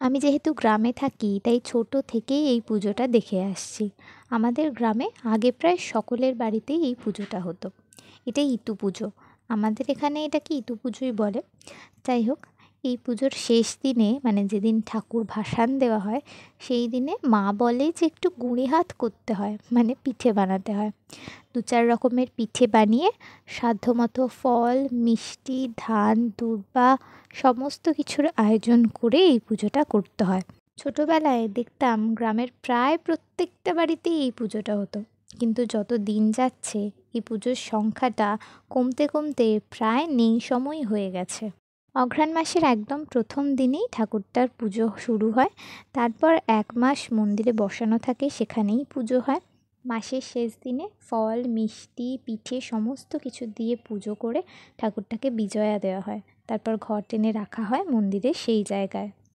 আমি যেহেতু গ্রামে থাকি তাই ছোট থেকেই এই পুজোটা দেখে আসছি। আমাদের গ্রামে আগে প্রায় সকলের বাড়িতেই এই পুজোটা হতো। এটা ইতু পুজো। আমাদের এখানে এটাকে ইতু পুজোই বলে। যাই হোক, এই পুজোর শেষ দিনে মানে যেদিন ঠাকুর ভাসান দেওয়া হয়, সেই দিনে মা বলে যে একটু গুঁড়ি হাত করতে হয়, মানে পিঠে বানাতে হয়। ২-৪ রকমের পিঠে বানিয়ে সাধ্যমতো ফল, মিষ্টি, ধান, দূর্বা সমস্ত কিছুর আয়োজন করে এই পুজোটা করতে হয়। ছোটবেলায় দেখতাম গ্রামের প্রায় প্রত্যেকটা বাড়িতেই এই পুজোটা হতো। কিন্তু যত দিন যাচ্ছে এই পুজোর সংখ্যাটা কমতে কমতে প্রায় নেই সময়ই হয়ে গেছে। অঘ্রাণ মাসের একদম প্রথম দিনেই ঠাকুরটার পুজো শুরু হয়। তারপর ১ মাস মন্দিরে বসানো থাকে, সেখানেই পুজো হয়। মাসের শেষ দিনে ফল, মিষ্টি, পিঠে সমস্ত কিছু দিয়ে পুজো করে ঠাকুরটাকে বিজয়া দেওয়া হয়। তারপর ঘট এনে রাখা হয় মন্দিরের সেই জায়গায়।